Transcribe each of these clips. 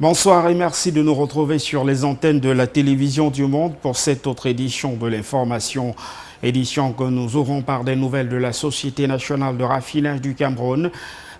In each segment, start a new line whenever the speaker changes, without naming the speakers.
Bonsoir et merci de nous retrouver sur les antennes de la télévision du monde pour cette autre édition de l'information. Édition que nous aurons par des nouvelles de la Société nationale de raffinage du Cameroun.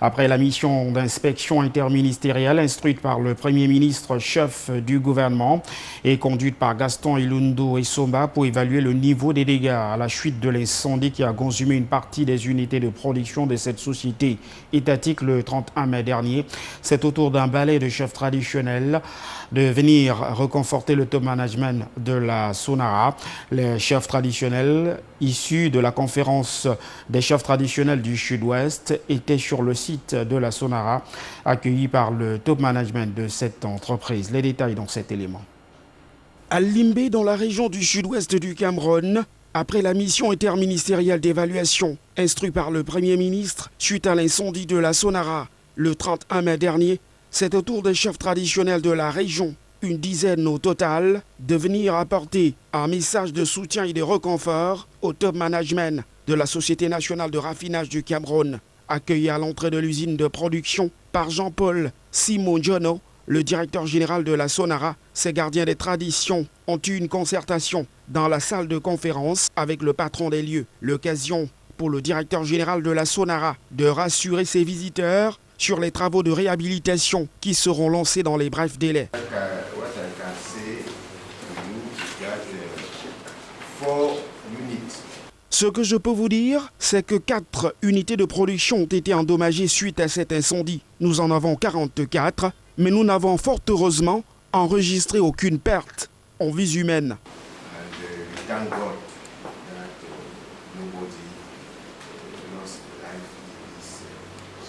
Après la mission d'inspection interministérielle instruite par le Premier ministre chef du gouvernement et conduite par Gaston Ilundu Essomba pour évaluer le niveau des dégâts à la suite de l'incendie qui a consumé une partie des unités de production de cette société étatique le 31 mai dernier, c'est au tour d'un ballet de chefs traditionnels de venir reconforter le top management de la Sonara. Les chefs traditionnels issus de la conférence des chefs traditionnels du Sud-Ouest étaient sur le site de la Sonara, accueillis par le top management de cette entreprise. Les détails dans cet élément. À Limbé, dans la région du Sud-Ouest du Cameroun, après la mission interministérielle d'évaluation instruite par le Premier ministre suite à l'incendie de la Sonara le 31 mai dernier, c'est au tour des chefs traditionnels de la région, une dizaine au total, de venir apporter un message de soutien et de réconfort au top management de la Société nationale de raffinage du Cameroun, accueilli à l'entrée de l'usine de production par Jean-Paul Simon Jono, le directeur général de la Sonara. Ces gardiens des traditions ont eu une concertation dans la salle de conférence avec le patron des lieux. L'occasion pour le directeur général de la Sonara de rassurer ses visiteurs sur les travaux de réhabilitation qui seront lancés dans les brefs délais. Ce que je peux vous dire, c'est que 4 unités de production ont été endommagées suite à cet incendie. Nous en avons 44, mais nous n'avons fort heureusement enregistré aucune perte en vies humaines.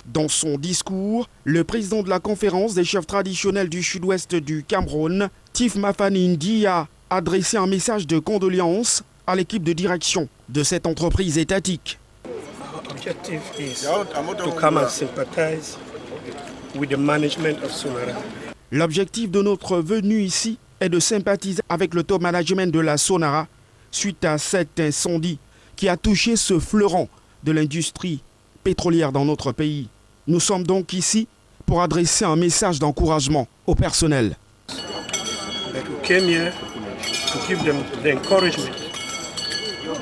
Dans son discours, le président de la conférence des chefs traditionnels du sud-ouest du Cameroun, Tif Mafanindi, a adressé un message de condoléances à l'équipe de direction de cette entreprise étatique.
Objective is to come and sympathize with the management of Sonara.
L'objectif de notre venue ici est de sympathiser avec le top management de la Sonara suite à cet incendie qui a touché ce fleuron de l'industrie pétrolière dans notre pays. Nous sommes donc ici pour adresser un message d'encouragement au personnel.
But we came here to give them the encouragement.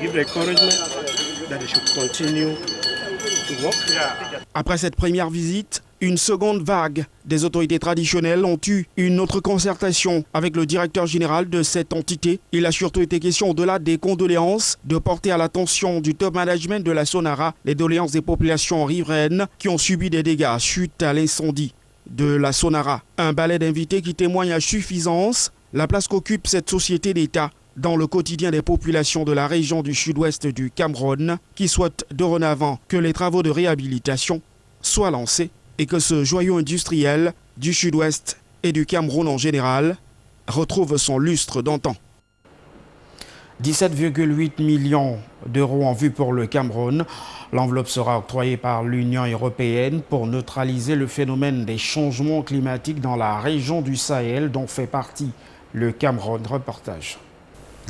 Give the encouragement that they should continue to work.
Après cette première visite, une seconde vague des autorités traditionnelles ont eu une autre concertation avec le directeur général de cette entité. Il a surtout été question, au-delà des condoléances, de porter à l'attention du top management de la Sonara les doléances des populations riveraines qui ont subi des dégâts suite à l'incendie de la Sonara. Un ballet d'invités qui témoigne à suffisance la place qu'occupe cette société d'État dans le quotidien des populations de la région du sud-ouest du Cameroun qui souhaitent dorénavant que les travaux de réhabilitation soient lancés et que ce joyau industriel du sud-ouest et du Cameroun en général retrouve son lustre d'antan. 17,8 millions d'euros en vue pour le Cameroun. L'enveloppe sera octroyée par l'Union européenne pour neutraliser le phénomène des changements climatiques dans la région du Sahel dont fait partie le Cameroun. Reportage.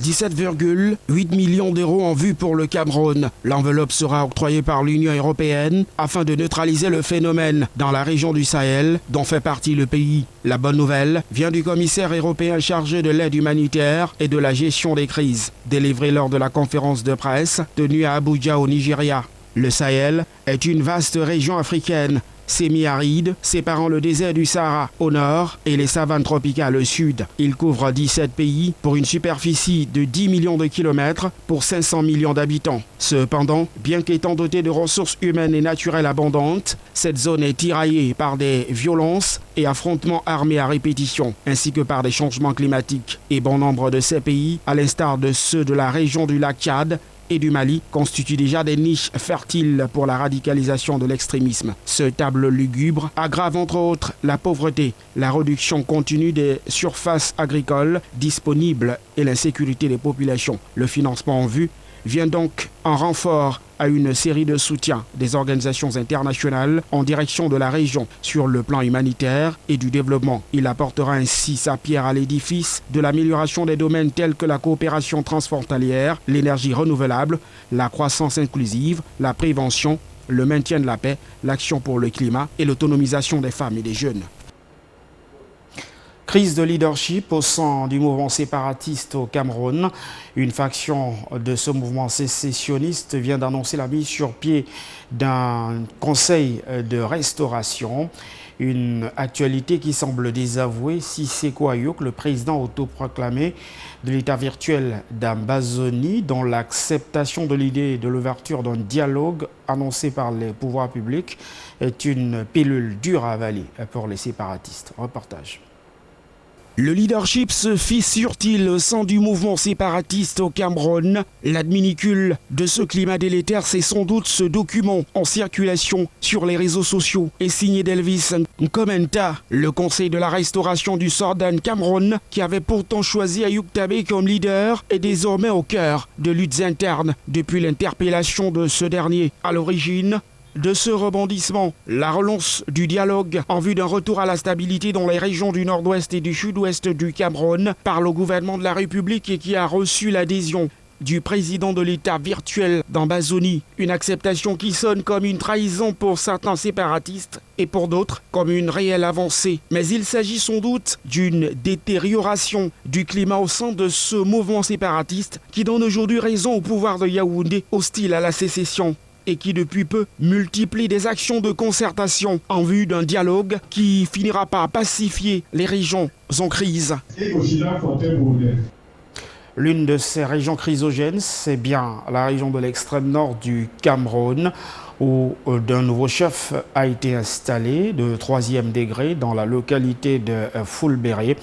17,8 millions d'euros en vue pour le Cameroun. L'enveloppe sera octroyée par l'Union européenne afin de neutraliser le phénomène dans la région du Sahel dont fait partie le pays. La bonne nouvelle vient du commissaire européen chargé de l'aide humanitaire et de la gestion des crises, délivrée lors de la conférence de presse tenue à Abuja au Nigeria. Le Sahel est une vaste région africaine semi-aride, séparant le désert du Sahara au nord et les savanes tropicales au sud. Il couvre 17 pays pour une superficie de 10 millions de kilomètres pour 500 millions d'habitants. Cependant, bien qu'étant dotée de ressources humaines et naturelles abondantes, cette zone est tiraillée par des violences et affrontements armés à répétition, ainsi que par des changements climatiques. Et bon nombre de ces pays, à l'instar de ceux de la région du lac Tchad et du Mali, constituent déjà des niches fertiles pour la radicalisation de l'extrémisme. Ce tableau lugubre aggrave entre autres la pauvreté, la réduction continue des surfaces agricoles disponibles et l'insécurité des populations. Le financement en vue vient donc en renfort à une série de soutiens des organisations internationales en direction de la région sur le plan humanitaire et du développement. Il apportera ainsi sa pierre à l'édifice de l'amélioration des domaines tels que la coopération transfrontalière, l'énergie renouvelable, la croissance inclusive, la prévention, le maintien de la paix, l'action pour le climat et l'autonomisation des femmes et des jeunes. Crise de leadership au sein du mouvement séparatiste au Cameroun. Une faction de ce mouvement sécessionniste vient d'annoncer la mise sur pied d'un conseil de restauration. Une actualité qui semble désavouer Sisseko Ayok, le président autoproclamé de l'État virtuel d'Ambazonie, dont l'acceptation de l'idée de l'ouverture d'un dialogue annoncé par les pouvoirs publics est une pilule dure à avaler pour les séparatistes. Reportage. Le leadership se fissure-t-il au sein du mouvement séparatiste au Cameroun? L'adminicule de ce climat délétère, c'est sans doute ce document en circulation sur les réseaux sociaux et signé d'Elvis Nkomenta, le conseil de la restauration du Southern Cameroun, qui avait pourtant choisi Ayuk Tabé comme leader, est désormais au cœur de luttes internes depuis l'interpellation de ce dernier. À l'origine de ce rebondissement, la relance du dialogue en vue d'un retour à la stabilité dans les régions du nord-ouest et du sud-ouest du Cameroun par le gouvernement de la République et qui a reçu l'adhésion du président de l'État virtuel d'Ambazonie. Une acceptation qui sonne comme une trahison pour certains séparatistes et pour d'autres comme une réelle avancée. Mais il s'agit sans doute d'une détérioration du climat au sein de ce mouvement séparatiste qui donne aujourd'hui raison au pouvoir de Yaoundé hostile à la sécession et qui depuis peu multiplie des actions de concertation en vue d'un dialogue qui finira par pacifier les régions en crise. L'une de ces régions chrysogènes, c'est bien la région de l'extrême nord du Cameroun, où d'un nouveau chef a été installé de 3e degré dans la localité de Fulbéré.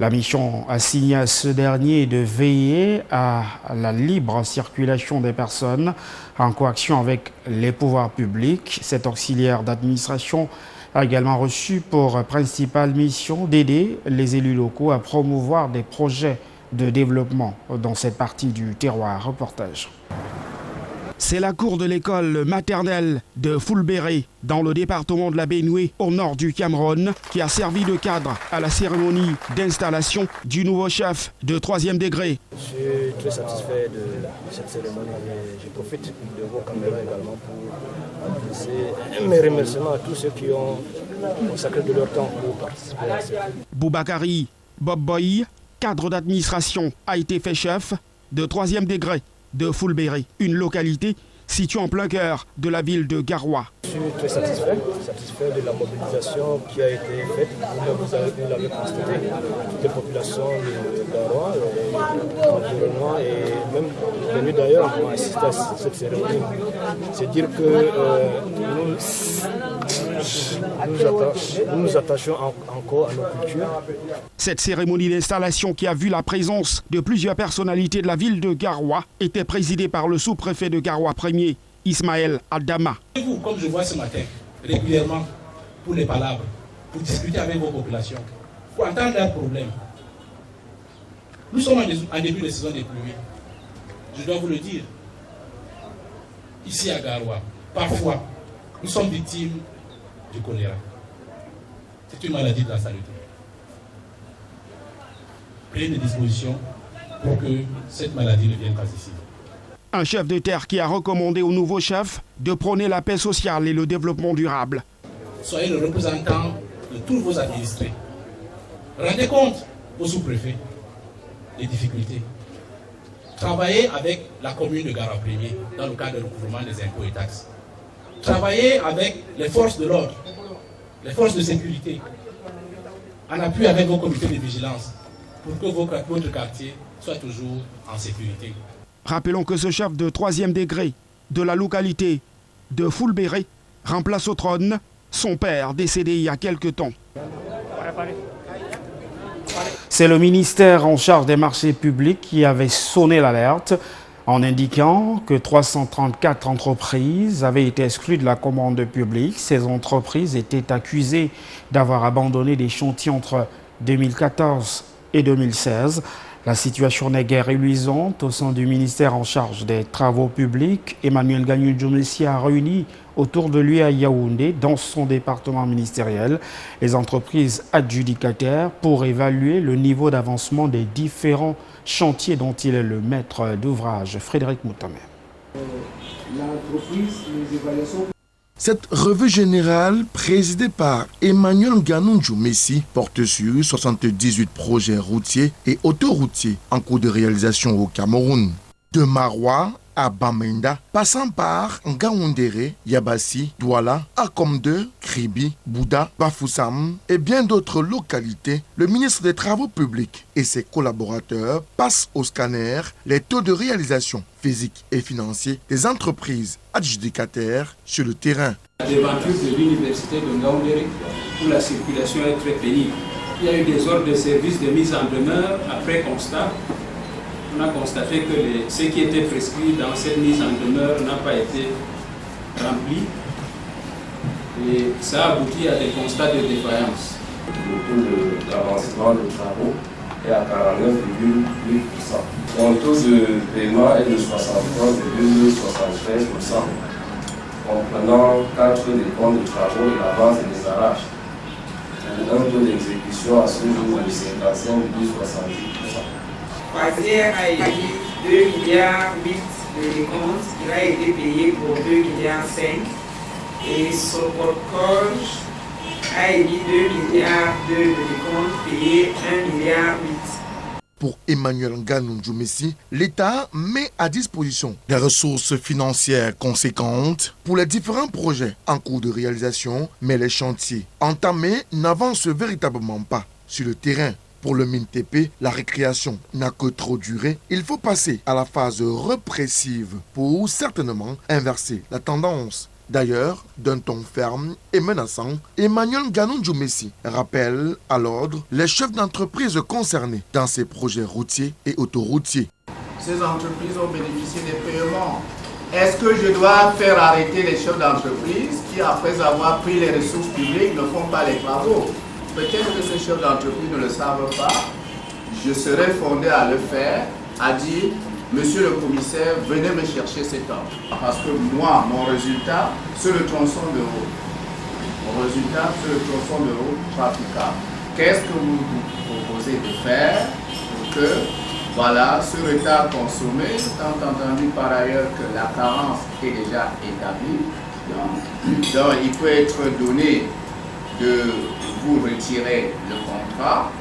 La mission assignée à ce dernier est de veiller à la libre circulation des personnes en coaction avec les pouvoirs publics. Cet auxiliaire d'administration a également reçu pour principale mission d'aider les élus locaux à promouvoir des projets de développement dans cette partie du terroir. Reportage. C'est la cour de l'école maternelle de Fulbéré, dans le département de la Benue, au nord du Cameroun, qui a servi de cadre à la cérémonie d'installation du nouveau chef de 3e degré.
Je suis très satisfait de cette cérémonie et je profite de vos caméras également pour adresser mes remerciements à tous ceux qui ont consacré de leur temps pour participer à ça.
Boubakari Bob Boy, cadre d'administration, a été fait chef de 3e degré de Fulbéré, une localité située en plein cœur de la ville de Garoua.
Je suis très satisfait de la mobilisation qui a été faite. Vous l'avez constaté, toutes les populations de Garoua, l'environnement et même venus d'ailleurs pour assister à cette cérémonie. C'est dire que nous nous attachons encore à nos cultures.
Cette cérémonie d'installation qui a vu la présence de plusieurs personnalités de la ville de Garoua était présidée par le sous-préfet de Garoua 1er, Ismaël Adama.
Vous, comme je vois ce matin, régulièrement, pour les palabres, pour discuter avec vos populations, pour entendre leurs problèmes. Nous sommes en début de saison des pluies. Je dois vous le dire. Ici à Garoua, parfois, nous sommes victimes du choléra. C'est une maladie de la saluté. Prenez des dispositions pour que cette maladie ne vienne pas ici.
Un chef de terre qui a recommandé au nouveau chef de prôner la paix sociale et le développement durable.
Soyez le représentant de tous vos administrés. Rendez compte aux sous-préfets des difficultés. Travaillez avec la commune de Garoua 1er dans le cadre du recouvrement des impôts et taxes. Travaillez avec les forces de l'ordre, les forces de sécurité, en appui avec vos comités de vigilance pour que votre quartier soit toujours en sécurité.
Rappelons que ce chef de 3e degré de la localité de Fulbéré remplace au trône son père décédé il y a quelque temps. C'est le ministère en charge des marchés publics qui avait sonné l'alerte en indiquant que 334 entreprises avaient été exclues de la commande publique. Ces entreprises étaient accusées d'avoir abandonné des chantiers entre 2014 et 2016. La situation n'est guère reluisante au sein du ministère en charge des travaux publics. Emmanuel Gagnon-Djomessi a réuni autour de lui à Yaoundé, dans son département ministériel, les entreprises adjudicataires pour évaluer le niveau d'avancement des différents chantiers dont il est le maître d'ouvrage. Frédéric Moutamé.
L'entreprise, les évaluations Cette revue générale, présidée par Emmanuel Ngannou Messi, porte sur 78 projets routiers et autoroutiers en cours de réalisation au Cameroun. De Maroua à Bamenda, passant par Ngaoundéré, Yabassi, Douala, Akomde, Kribi, Bouda, Bafoussam et bien d'autres localités, le ministre des Travaux publics et ses collaborateurs passent au scanner les taux de réalisation physique et financiers des entreprises adjudicataires sur le terrain.
La devanture de l'université de Ngaoundéré, où la circulation est très pénible. Il y a eu des ordres de service de mise en demeure après constat. On a constaté que ce qui était prescrit dans cette mise en demeure n'a pas été rempli et ça a abouti à des constats de défaillance.
Le taux d'avancement des travaux est à 49,8%. Le taux de paiement est de 73,73%, comprenant 4 des comptes de travaux et l'avance et les arraches. Pour un taux d'exécution à ce jour de 55,70%.
Croisière a émis 2,8 milliards de décomptes, il a été payé pour 2,5 milliards et Soprocol a émis 2 milliards de décomptes payés 1,8 milliard.
Pour Emmanuel Ngannou Messi, l'État met à disposition des ressources financières conséquentes pour les différents projets en cours de réalisation, mais les chantiers entamés n'avancent véritablement pas sur le terrain. Pour le MINTP, la récréation n'a que trop duré. Il faut passer à la phase répressive pour certainement inverser la tendance. D'ailleurs, d'un ton ferme et menaçant, Emmanuel Ngannou Messi rappelle à l'ordre les chefs d'entreprise concernés dans ces projets routiers et autoroutiers.
Ces entreprises ont bénéficié des paiements. Est-ce que je dois faire arrêter les chefs d'entreprise qui, après avoir pris les ressources publiques, ne font pas les travaux? Peut-être que ces chefs d'entreprise ne le savent pas. Je serais fondé à le faire, à dire, monsieur le commissaire, venez me chercher cet homme. Parce que moi, mon résultat, c'est le tronçon de route. Mon résultat, c'est le tronçon de route praticable. Qu'est-ce que vous vous proposez de faire pour que, voilà, ce retard consommé, étant entendu par ailleurs que la carence est déjà établie, donc il peut être donné de vous retirer le contrat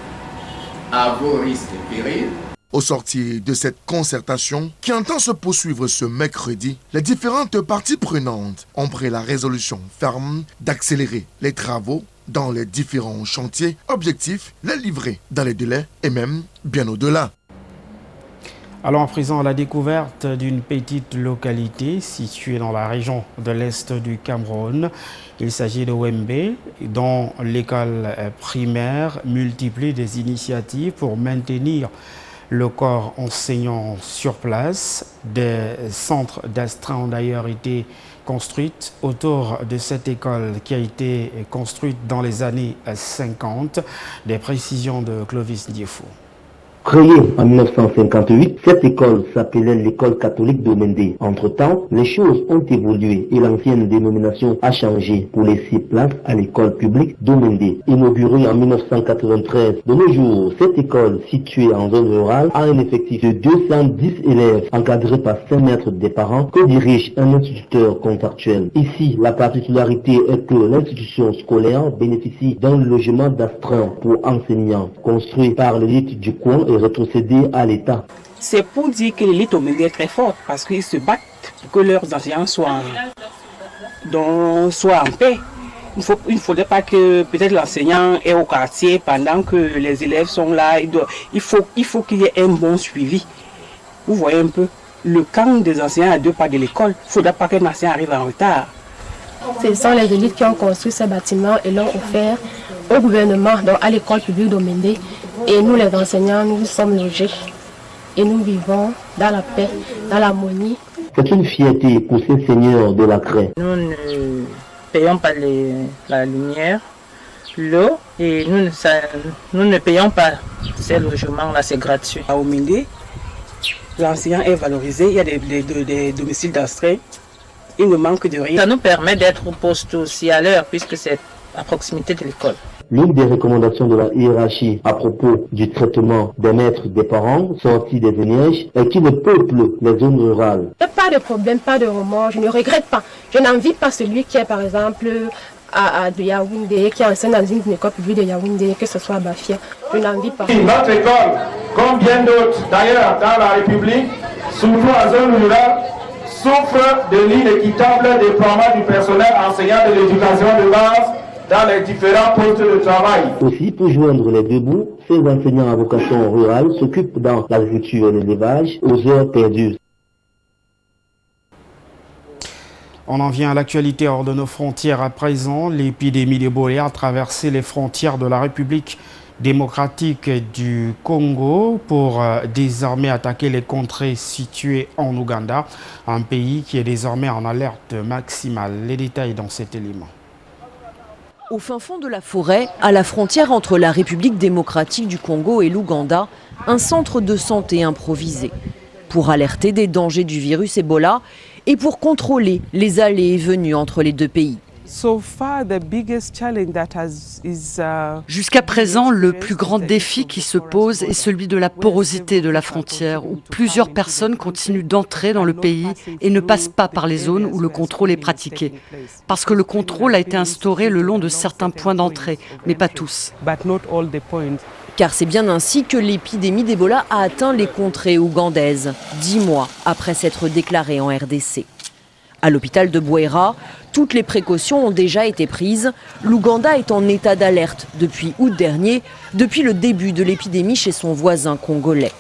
à vos risques et périls.
Au sortir de cette concertation qui entend se poursuivre ce mercredi, les différentes parties prenantes ont pris la résolution ferme d'accélérer les travaux dans les différents chantiers, objectif les livrer dans les délais et même bien au-delà.
Alors, en présent, la découverte d'une petite localité située dans la région de l'Est du Cameroun. Il s'agit de Wembe, dont l'école primaire multiplie des initiatives pour maintenir le corps enseignant sur place. Des centres d'astreinte ont d'ailleurs été construits autour de cette école qui a été construite dans les années 50. Des précisions de Clovis Ndiefou.
Créée en 1958, cette école s'appelait l'école catholique d'Omende. Entre-temps, les choses ont évolué et l'ancienne dénomination a changé pour laisser place à l'école publique d'Omende. Inaugurée en 1993, de nos jours, cette école située en zone rurale a un effectif de 210 élèves encadrés par 5 maîtres des parents que dirige un instituteur contractuel. Ici, la particularité est que l'institution scolaire bénéficie d'un logement d'astreint pour enseignants construit par l'élite du coin et rétrocédé à l'État.
C'est pour dire que l'élite Omende est très forte parce qu'ils se battent pour que leurs enseignants soient en paix. Il ne faudrait pas que peut-être l'enseignant est au quartier pendant que les élèves sont là. Il faut qu'il y ait un bon suivi. Vous voyez un peu, le camp des enseignants à 2 pas de l'école, il ne faudrait pas qu'un enseignant arrive en retard.
Ce sont les élites qui ont construit ces bâtiments et l'ont offert au gouvernement, donc à l'école publique d'Omende. Et nous, les enseignants, nous sommes logés et nous vivons dans la paix, dans l'harmonie.
C'est une fierté pour ces seigneurs de la craie.
Nous ne payons pas la lumière, l'eau et nous ne payons pas ces logements-là, c'est gratuit.
À Omende, l'enseignant est valorisé, il y a des domiciles d'astreinte, il ne manque de rien.
Ça nous permet d'être au poste aussi à l'heure puisque c'est à proximité de l'école.
L'une des recommandations de la hiérarchie à propos du traitement des maîtres des parents sortis des ENIEJ est qu'ils ne peuplent les zones rurales.
Pas de problème, pas de remords, je ne regrette pas. Je n'envie pas celui qui est par exemple de Yaoundé, qui enseigne dans une école publique de Yaoundé, que ce soit à Bafia. Je n'envie pas.
Notre école, comme bien d'autres d'ailleurs dans la République, surtout en zone rurale, souffre de l'inéquitable déploiement du personnel enseignant de l'éducation de base dans les différents postes de travail.
Aussi, pour joindre les deux bouts, ces enseignants à vocation rurale s'occupent dans l'agriculture et l'élevage aux heures perdues.
On en vient à l'actualité hors de nos frontières à présent. L'épidémie d'Ebola a traversé les frontières de la République démocratique du Congo pour désormais attaquer les contrées situées en Ouganda, un pays qui est désormais en alerte maximale. Les détails dans cet élément.
Au fin fond de la forêt, à la frontière entre la République démocratique du Congo et l'Ouganda, un centre de santé improvisé. Pour alerter des dangers du virus Ebola et pour contrôler les allées et venues entre les deux pays.
Jusqu'à présent, le plus grand défi qui se pose est celui de la porosité de la frontière, où plusieurs personnes continuent d'entrer dans le pays et ne passent pas par les zones où le contrôle est pratiqué. Parce que le contrôle a été instauré le long de certains points d'entrée, mais pas tous.
Car c'est bien ainsi que l'épidémie d'Ebola a atteint les contrées ougandaises, 10 mois après s'être déclarée en RDC. À l'hôpital de Bouéra, toutes les précautions ont déjà été prises. L'Ouganda est en état d'alerte depuis août dernier, depuis le début de l'épidémie chez son voisin congolais.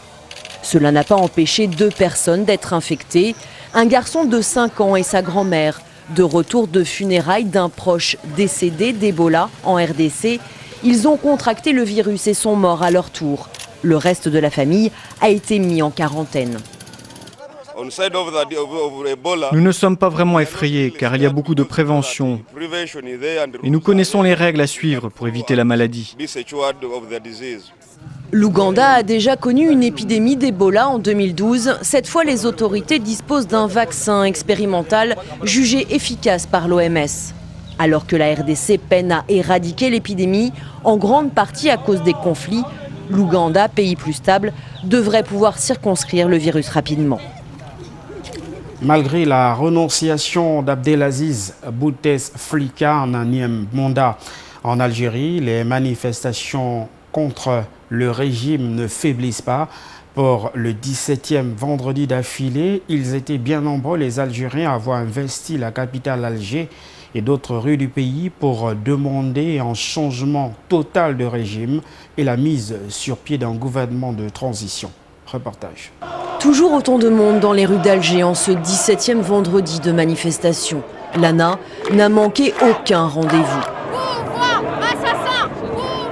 Cela n'a pas empêché 2 personnes d'être infectées, un garçon de 5 ans et sa grand-mère, de retour de funérailles d'un proche décédé d'Ebola en RDC. Ils ont contracté le virus et sont morts à leur tour. Le reste de la famille a été mis en quarantaine.
Nous ne sommes pas vraiment effrayés car il y a beaucoup de prévention et nous connaissons les règles à suivre pour éviter la maladie.
L'Ouganda a déjà connu une épidémie d'Ebola en 2012. Cette fois, les autorités disposent d'un vaccin expérimental jugé efficace par l'OMS. Alors que la RDC peine à éradiquer l'épidémie, en grande partie à cause des conflits, l'Ouganda, pays plus stable, devrait pouvoir circonscrire le virus rapidement.
Malgré la renonciation d'Abdelaziz Bouteflika en un mandat en Algérie, les manifestations contre le régime ne faiblissent pas. Pour le 17e vendredi d'affilée, ils étaient bien nombreux les Algériens à avoir investi la capitale Alger et d'autres rues du pays pour demander un changement total de régime et la mise sur pied d'un gouvernement de transition. Reportage.
Toujours autant de monde dans les rues d'Alger en ce 17e vendredi de manifestation. Lana n'a manqué aucun rendez-vous.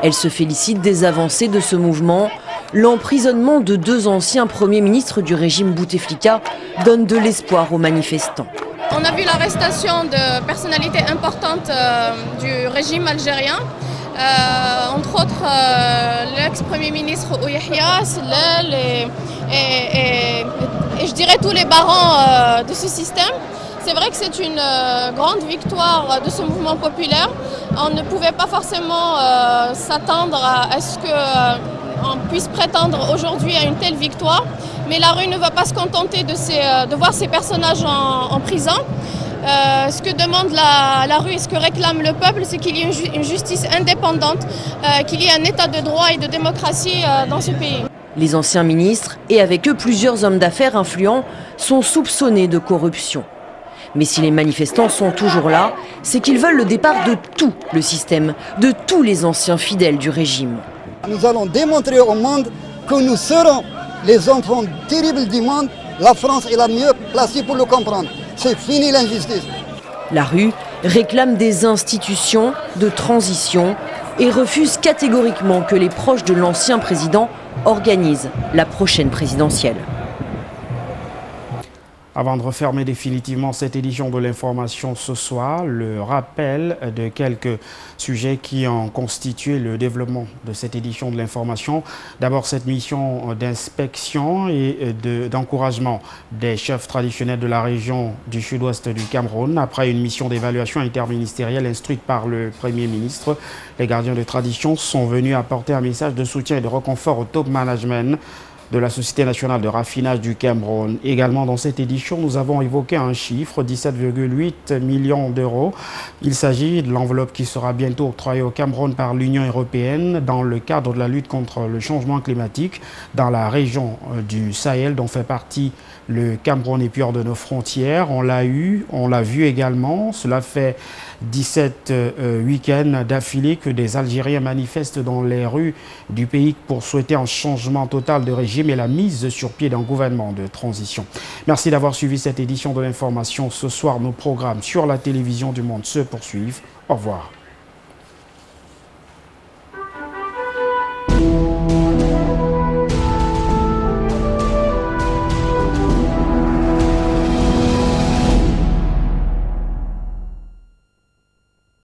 Elle se félicite des avancées de ce mouvement. L'emprisonnement de 2 anciens premiers ministres du régime Bouteflika donne de l'espoir aux manifestants.
On a vu l'arrestation de personnalités importantes du régime algérien. Entre autres l'ex-premier ministre Ouyahia, Sellel et je dirais tous les barons de ce système. C'est vrai que c'est une grande victoire de ce mouvement populaire. On ne pouvait pas forcément s'attendre à ce qu'on puisse prétendre aujourd'hui à une telle victoire. Mais la rue ne va pas se contenter de voir ces personnages en prison. Ce que demande la rue et ce que réclame le peuple, c'est qu'il y ait une justice indépendante, qu'il y ait un état de droit et de démocratie dans ce pays.
Les anciens ministres, et avec eux plusieurs hommes d'affaires influents, sont soupçonnés de corruption. Mais si les manifestants sont toujours là, c'est qu'ils veulent le départ de tout le système, de tous les anciens fidèles du régime.
Nous allons démontrer au monde que nous serons les enfants terribles du monde. La France est la mieux placée pour le comprendre. C'est fini l'injustice.
La rue réclame des institutions de transition et refuse catégoriquement que les proches de l'ancien président organisent la prochaine présidentielle.
Avant de refermer définitivement cette édition de l'information ce soir, le rappel de quelques sujets qui ont constitué le développement de cette édition de l'information. D'abord, cette mission d'inspection et d'encouragement des chefs traditionnels de la région du sud-ouest du Cameroun. Après une mission d'évaluation interministérielle instruite par le Premier ministre, les gardiens de tradition sont venus apporter un message de soutien et de réconfort au top management de la Société nationale de raffinage du Cameroun. Également dans cette édition, nous avons évoqué un chiffre, 17,8 millions d'euros. Il s'agit de l'enveloppe qui sera bientôt octroyée au Cameroun par l'Union européenne dans le cadre de la lutte contre le changement climatique dans la région du Sahel dont fait partie le Cameroun et puis hors de nos frontières. On l'a vu également. Cela fait 17 week-ends d'affilée que des Algériens manifestent dans les rues du pays pour souhaiter un changement total de régime et la mise sur pied d'un gouvernement de transition. Merci d'avoir suivi cette édition de l'information. Ce soir, nos programmes sur la télévision du monde se poursuivent. Au revoir.